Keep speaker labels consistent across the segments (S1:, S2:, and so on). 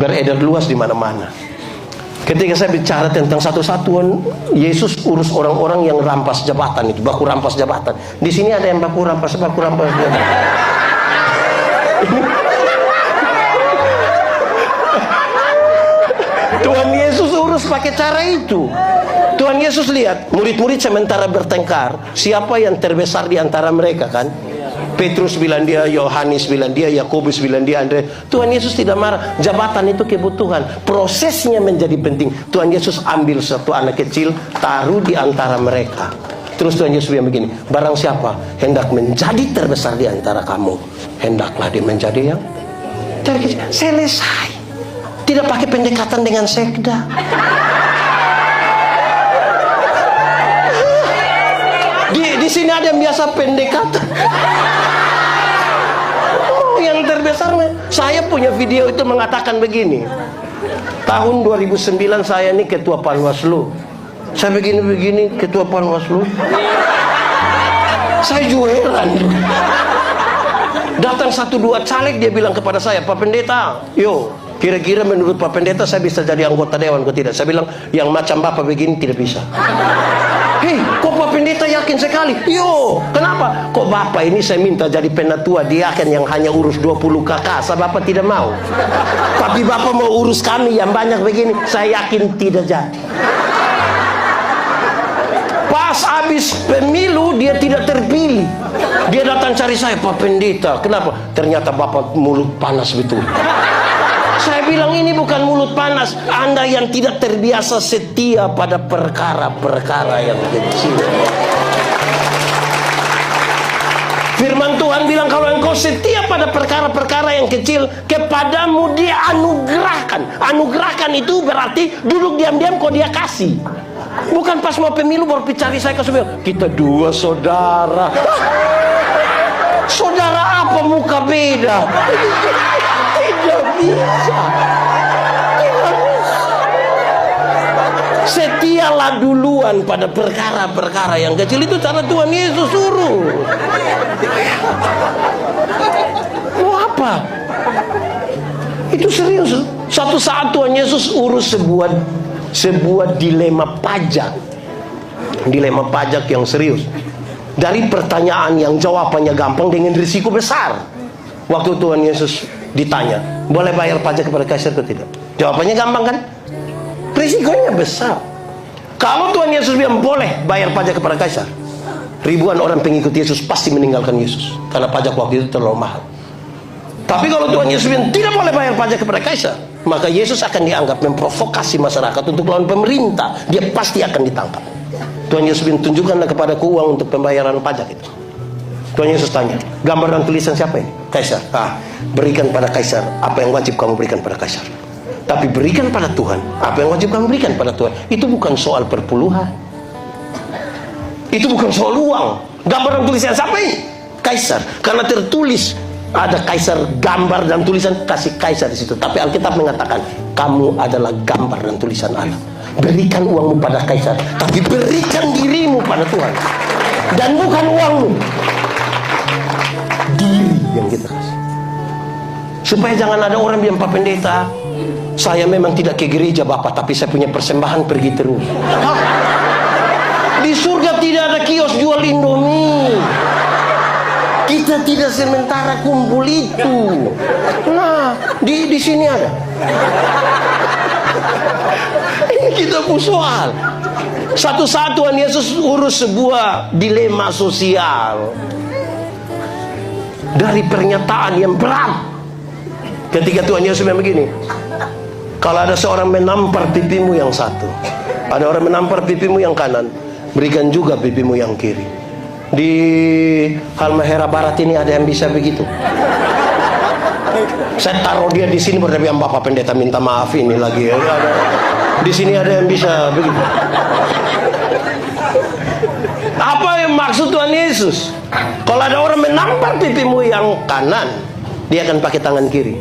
S1: beredar luas di mana-mana. Ketika saya bicara tentang satu-satuan, Yesus urus orang-orang yang rampas jabatan itu, baku rampas jabatan. Di sini ada yang baku rampas jabatan. Tuhan Yesus urus pakai cara itu. Tuhan Yesus lihat murid-murid sementara bertengkar, siapa yang terbesar di antara mereka kan? Petrus bilang dia, Yohanes bilang dia, Yakobus bilang dia, Andreas. Tuhan Yesus tidak marah. Jabatan itu kebutuhan, prosesnya menjadi penting. Tuhan Yesus ambil satu anak kecil, taruh di antara mereka. Terus Tuhan Yesus bilang begini, barang siapa hendak menjadi terbesar di antara kamu, hendaklah dia menjadi yang terkecil. Selesai. Tidak pakai pendekatan dengan sekda. Di sini ada yang biasa pendekatan. Yang terbesar, saya punya video itu mengatakan begini. Tahun 2009 saya ini ketua Panwaslu. Saya begini-begini ketua Panwaslu. Saya juga heran. Datang 1-2 caleg, dia bilang kepada saya, Pak Pendeta, yo, kira-kira menurut Pak Pendeta saya bisa jadi anggota dewan atau tidak? Saya bilang, yang macam Bapak begini tidak bisa. Hei, kok Pak Pendeta yakin sekali? Yo, kenapa? Kok Bapak ini saya minta jadi penatua diaken yang hanya urus 20 kakak, saya Bapak tidak mau. Tapi Bapak mau urus kami yang banyak begini, saya yakin tidak jadi. Pas habis pemilu dia tidak terpilih. Dia datang cari saya, Pak Pendeta, kenapa? Ternyata Bapak mulut panas betul. Saya bilang ini bukan mulut panas, Anda yang tidak terbiasa setia pada perkara-perkara yang kecil. Firman Tuhan bilang kalau engkau setia pada perkara-perkara yang kecil, kepadamu dia anugerahkan. Anugerahkan itu berarti duduk diam-diam kok dia kasih. Bukan pas mau pemilu baru cari saya ke sebelah. Kita dua saudara. Saudara apa muka beda? Tidak bisa. Setialah duluan pada perkara-perkara yang kecil. Itu cara Tuhan Yesus suruh. Mau apa? Itu serius. Satu saat Tuhan Yesus urus sebuah dilema pajak. Dilema pajak yang serius. Dari pertanyaan yang jawabannya gampang dengan risiko besar. Waktu Tuhan Yesus ditanya, boleh bayar pajak kepada kaisar atau tidak? Jawabannya gampang kan? Risikonya besar. Kalau Tuhan Yesus bilang boleh bayar pajak kepada kaisar, ribuan orang pengikut Yesus pasti meninggalkan Yesus, karena pajak waktu itu terlalu mahal. Tapi kalau Tuhan Yesus bilang tidak boleh bayar pajak kepada kaisar, maka Yesus akan dianggap memprovokasi masyarakat untuk melawan pemerintah. Dia pasti akan ditangkap. Tuhan Yesus bilang, tunjukkanlah kepadaku uang untuk pembayaran pajak itu. Tuhan Yesus tanya, gambar dan tulisan siapa ini? Kaisar. Berikan pada kaisar apa yang wajib kamu berikan pada kaisar. Tapi berikan pada Tuhan apa yang wajib kamu berikan pada Tuhan. Itu bukan soal perpuluhan. Itu bukan soal uang. Gambar dan tulisan siapa ini? Kaisar. Karena tertulis ada kaisar, gambar dan tulisan, kasih kaisar di situ. Tapi Alkitab mengatakan kamu adalah gambar dan tulisan Allah. Berikan uangmu pada kaisar, tapi berikan dirimu pada Tuhan. Dan bukan uangmu, diri yang kita kasih. Supaya jangan ada orang bilang, Pak Pendeta, saya memang tidak ke gereja Bapak, tapi saya punya persembahan pergi terus. Di surga tidak ada kios jual Indomie. Kita tidak sementara kumpul itu. Nah, di sini ada. Ini kita pun soal. Satu saat Tuhan Yesus urus sebuah dilema sosial. Dari pernyataan yang berat. Ketika Tuhan Yesus bilang begini, kalau ada seorang menampar pipimu yang satu, ada orang menampar pipimu yang kanan, berikan juga pipimu yang kiri. Di Halmahera Barat ini ada yang bisa begitu. Saya taruh dia di sini berdiri yang Bapak Pendeta minta maaf ini lagi. Di sini ada yang bisa begitu. Apa yang maksud Tuhan Yesus? Kalau ada orang menampar pipimu yang kanan, dia akan pakai tangan kiri.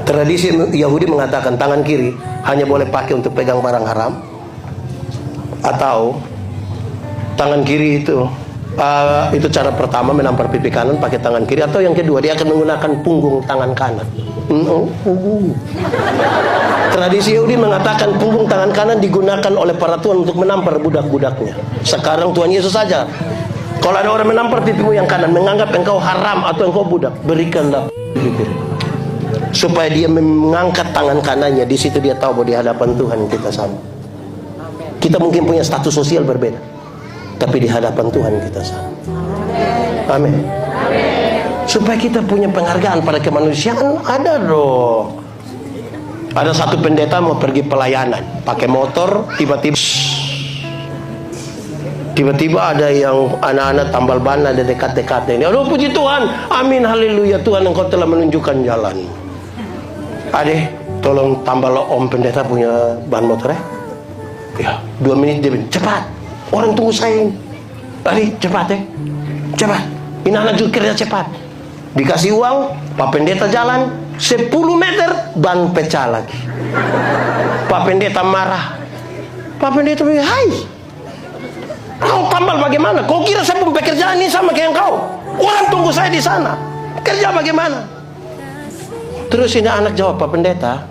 S1: Tradisi Yahudi mengatakan tangan kiri hanya boleh pakai untuk pegang barang haram, atau tangan kiri itu Itu cara pertama, menampar pipi kanan pakai tangan kiri. Atau yang kedua, dia akan menggunakan punggung tangan kanan. Tradisi Yahudi mengatakan punggung tangan kanan digunakan oleh para tuan untuk menampar budak-budaknya. Sekarang Tuhan Yesus saja, kalau ada orang menampar pipimu yang kanan, menganggap engkau haram atau engkau budak, berikanlah pipi kiri, supaya dia mengangkat tangan kanannya. Di situ dia tahu bahwa di hadapan Tuhan kita sama. Kita mungkin punya status sosial berbeda, tapi di hadapan Tuhan kita sama. Amin. Supaya kita punya penghargaan pada kemanusiaan, ada dong. Ada satu pendeta mau pergi pelayanan, pakai motor, tiba-tiba ada yang anak-anak tambal ban, ada dekat-dekat ini. Aduh, puji Tuhan, amin, haleluya, Tuhan engkau telah menunjukkan jalan. Adek, tolong tambal om pendeta punya ban motor ya. 2 menit dia bilang, cepat, orang tunggu saya ini. Adek, cepat cepat, ini anak juga kerja cepat. Dikasih uang, Pak Pendeta jalan 10 meter, ban pecah lagi. Pak Pendeta marah. Pak Pendeta bilang, hai, kau tambal bagaimana? Kau kira saya pun pekerjaan ini sama kayak kau? Orang tunggu saya di sana, kerja bagaimana? Terus ini anak jawab, Pak Pendeta,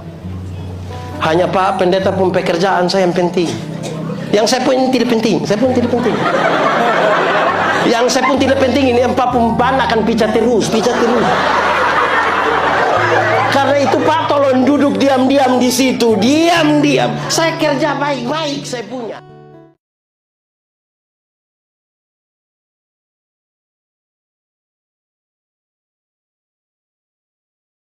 S1: hanya Pak Pendeta pun pekerjaan saya yang penting. Yang saya pun tidak penting, Yang saya pun tidak penting, ini yang Pak pun ban akan picat terus. Karena itu Pak, tolong duduk diam-diam di situ, diam-diam. Saya kerja baik-baik, saya punya.